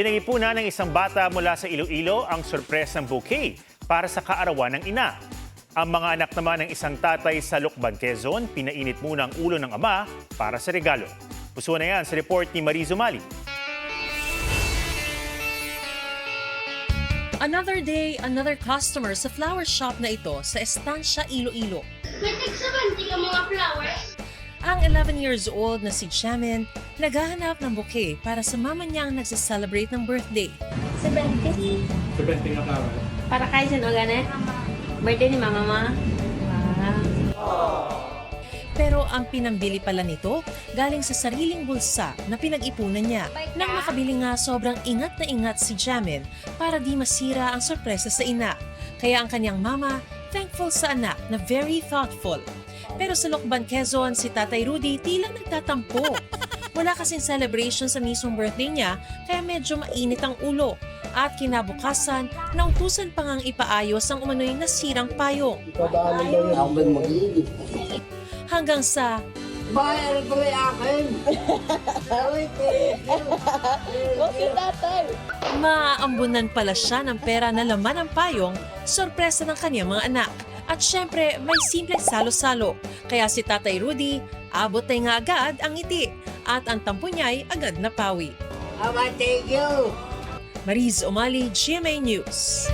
Pinag-ipunan ng isang bata mula sa Iloilo ang sorpresang bouquet para sa kaarawan ng ina. Ang mga anak naman ng isang tatay sa Lucban, Quezon, pinainit muna ang ulo ng ama para sa regalo. Puso na yan sa report ni Mariz Umali. Another day, another customer sa flower shop na ito sa Estancia, Iloilo. May tig-70 ka mga flowers. Ang 11 years old na si Jamin, naghahanap ng bouquet para sa mama niyang nagsa-celebrate ng birthday. 70? 70 nga flower. Para kayo sa gane? Birthday ni mama ma? Pero ang pinambili pala nito galing sa sariling bulsa na pinag-ipunan niya. Nang makabili nga, sobrang ingat na ingat si Jamin para di masira ang sorpresa sa ina. Kaya ang kanyang mama, thankful sa anak na very thoughtful. Pero sa Lucban, Quezon, si Tatay Rudy tila nagtatampo. Wala kasing celebration sa mismong birthday niya, kaya medyo mainit ang ulo. At kinabukasan, nautusan pa ngang ipaayos ang umano'y nasirang payong. Hanggang sa Bayar ko yung akin. maaambunan pala siya ng pera na laman ng payong, sorpresa ng kanyang mga anak. At syempre, may simpleng salo-salo. Kaya si Tatay Rudy, abot na nga agad ang ngiti. At ang tampo niya'y agad na pawi. Thank you. Mariz Umali, GMA News.